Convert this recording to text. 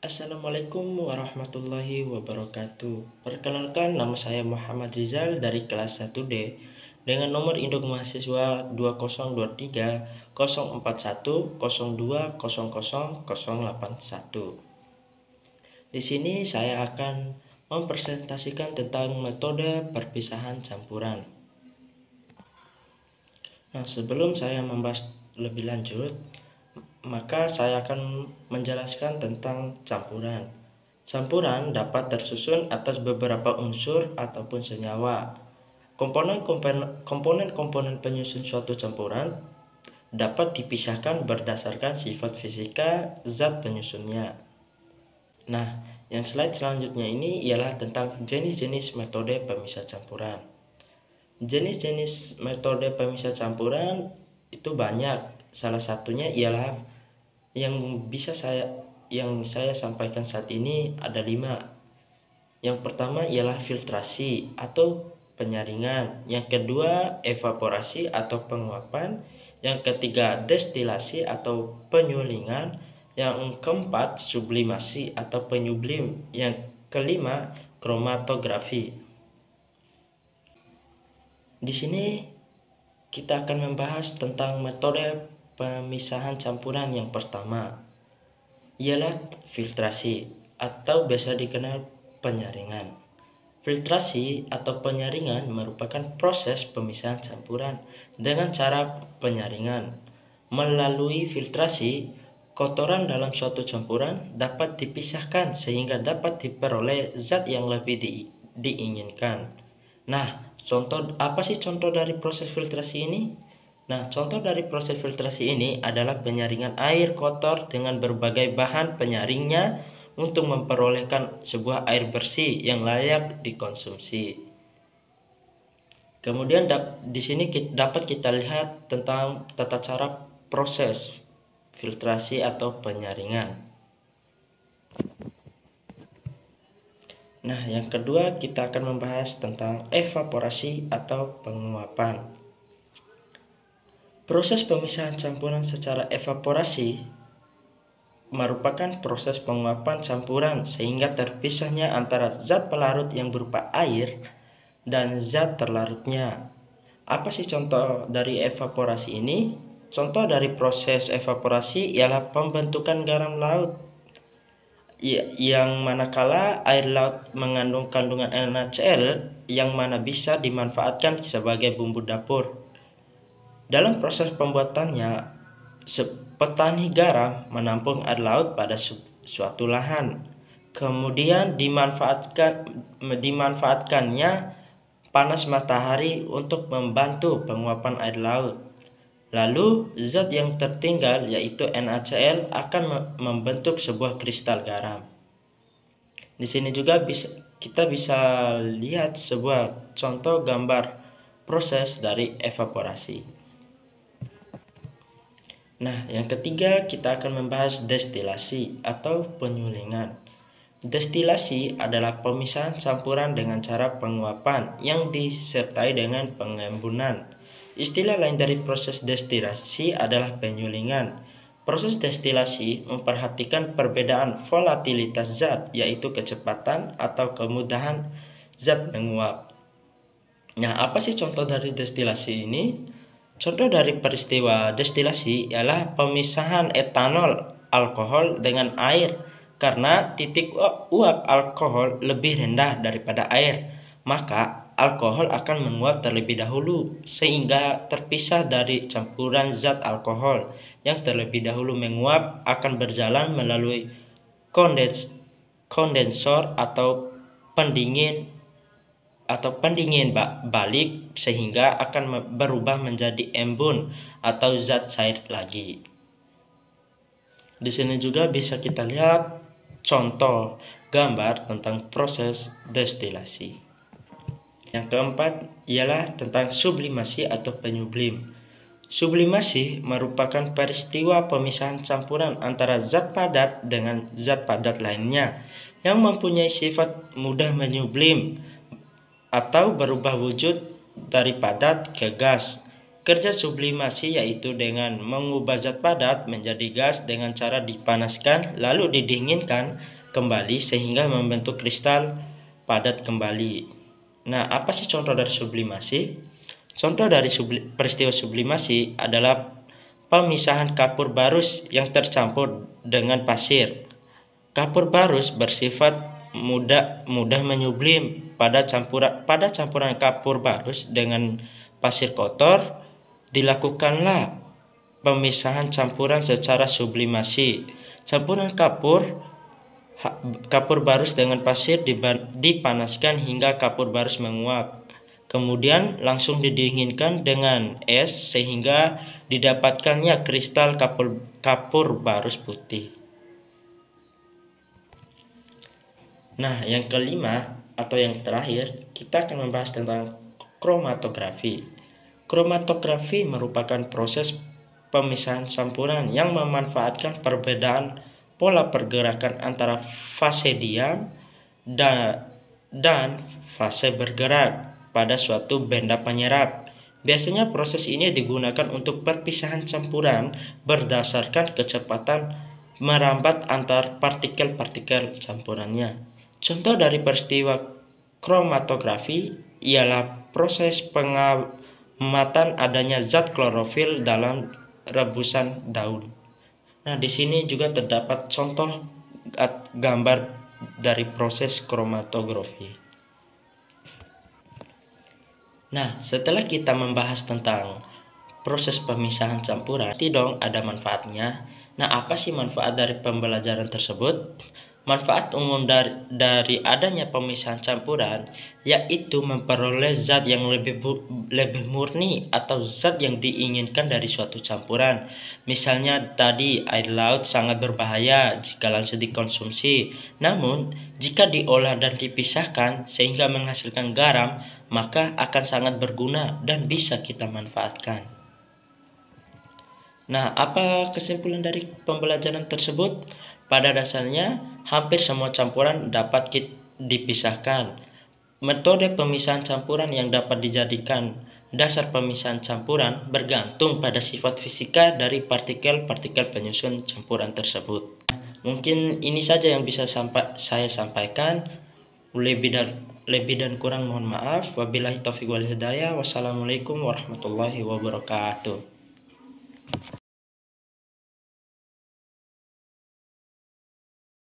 Assalamualaikum warahmatullahi wabarakatuh. Perkenalkan, nama saya Muhammad Rizal dari kelas 1D dengan nomor induk mahasiswa 2023 041 021 Di sini saya akan mempresentasikan tentang metode perpisahan campuran. Nah, sebelum saya membahas lebih lanjut, maka saya akan menjelaskan tentang campuran. Campuran dapat tersusun atas beberapa unsur ataupun senyawa. Komponen-komponen penyusun suatu campuran dapat dipisahkan berdasarkan sifat fisika zat penyusunnya. Nah, yang slide selanjutnya ini ialah tentang jenis-jenis metode pemisah campuran. Jenis-jenis metode pemisah campuran itu banyak. Salah satunya ialah yang saya sampaikan saat ini ada 5. Yang pertama ialah filtrasi atau penyaringan, yang kedua evaporasi atau penguapan, yang ketiga destilasi atau penyulingan, yang keempat sublimasi atau penyublim, yang kelima kromatografi. Di sini kita akan membahas tentang metode pemisahan campuran. Yang pertama ialah filtrasi atau biasa dikenal penyaringan. Filtrasi atau penyaringan merupakan proses pemisahan campuran dengan cara penyaringan. Melalui filtrasi, kotoran dalam suatu campuran dapat dipisahkan sehingga dapat diperoleh zat yang lebih diinginkan. Nah, apa sih contoh dari proses filtrasi ini? Nah, contoh dari proses filtrasi ini adalah penyaringan air kotor dengan berbagai bahan penyaringnya untuk memperolehkan sebuah air bersih yang layak dikonsumsi. Kemudian di sini dapat kita lihat tentang tata cara proses filtrasi atau penyaringan. Nah, yang kedua kita akan membahas tentang evaporasi atau penguapan. Proses pemisahan campuran secara evaporasi merupakan proses penguapan campuran sehingga terpisahnya antara zat pelarut yang berupa air dan zat terlarutnya. Apa sih contoh dari evaporasi ini? Contoh dari proses evaporasi ialah pembentukan garam laut, yang manakala air laut mengandung kandungan NaCl yang mana bisa dimanfaatkan sebagai bumbu dapur. Dalam proses pembuatannya, petani garam menampung air laut pada suatu lahan, kemudian dimanfaatkannya panas matahari untuk membantu penguapan air laut. Lalu zat yang tertinggal yaitu NaCl akan membentuk sebuah kristal garam. Di sini juga kita bisa lihat sebuah contoh gambar proses dari evaporasi. Nah, yang ketiga kita akan membahas destilasi atau penyulingan. Destilasi adalah pemisahan campuran dengan cara penguapan yang disertai dengan pengembunan. Istilah lain dari proses destilasi adalah penyulingan. Proses destilasi memperhatikan perbedaan volatilitas zat, yaitu kecepatan atau kemudahan zat menguap. Nah, apa sih contoh dari destilasi ini? Contoh dari peristiwa destilasi ialah pemisahan etanol alkohol dengan air karena titik uap alkohol lebih rendah daripada air, maka alkohol akan menguap terlebih dahulu sehingga terpisah dari campuran zat alkohol yang terlebih dahulu menguap akan berjalan melalui kondensor atau pendingin balik sehingga akan berubah menjadi embun atau zat cair lagi. Di sini juga bisa kita lihat contoh gambar tentang proses destilasi. Yang keempat ialah tentang sublimasi atau penyublim. Sublimasi merupakan peristiwa pemisahan campuran antara zat padat dengan zat padat lainnya yang mempunyai sifat mudah menyublim atau berubah wujud dari padat ke gas. Kerja sublimasi yaitu dengan mengubah zat padat menjadi gas dengan cara dipanaskan lalu didinginkan kembali sehingga membentuk kristal padat kembali. Nah, apa sih contoh dari sublimasi? Contoh dari peristiwa sublimasi adalah pemisahan kapur barus yang tercampur dengan pasir. Kapur barus bersifat mudah menyublim. Pada campuran kapur barus dengan pasir kotor dilakukanlah pemisahan campuran secara sublimasi. Campuran kapur barus dengan pasir dipanaskan hingga kapur barus menguap. Kemudian langsung didinginkan dengan es sehingga didapatkannya kristal kapur barus putih. Nah, yang kelima atau yang terakhir, kita akan membahas tentang kromatografi. Kromatografi merupakan proses pemisahan campuran yang memanfaatkan perbedaan pola pergerakan antara fase diam dan fase bergerak pada suatu benda penyerap. Biasanya proses ini digunakan untuk perpisahan campuran berdasarkan kecepatan merambat antar partikel-partikel campurannya. Contoh dari peristiwa kromatografi ialah proses pengamatan adanya zat klorofil dalam rebusan daun. Nah, di sini juga terdapat contoh gambar dari proses kromatografi. Nah, setelah kita membahas tentang proses pemisahan campuran, pasti dong ada manfaatnya. Nah, apa sih manfaat dari pembelajaran tersebut? Manfaat umum dari adanya pemisahan campuran yaitu memperoleh zat yang lebih murni atau zat yang diinginkan dari suatu campuran. Misalnya tadi air laut sangat berbahaya jika langsung dikonsumsi. Namun, jika diolah dan dipisahkan sehingga menghasilkan garam, maka akan sangat berguna dan bisa kita manfaatkan. Nah, apa kesimpulan dari pembelajaran tersebut? Pada dasarnya, hampir semua campuran dapat dipisahkan. Metode pemisahan campuran yang dapat dijadikan dasar pemisahan campuran bergantung pada sifat fisika dari partikel-partikel penyusun campuran tersebut. Mungkin ini saja yang bisa saya sampaikan. Lebih dan kurang mohon maaf. Wabillahi taufiq wal hidayah. Wassalamualaikum warahmatullahi wabarakatuh.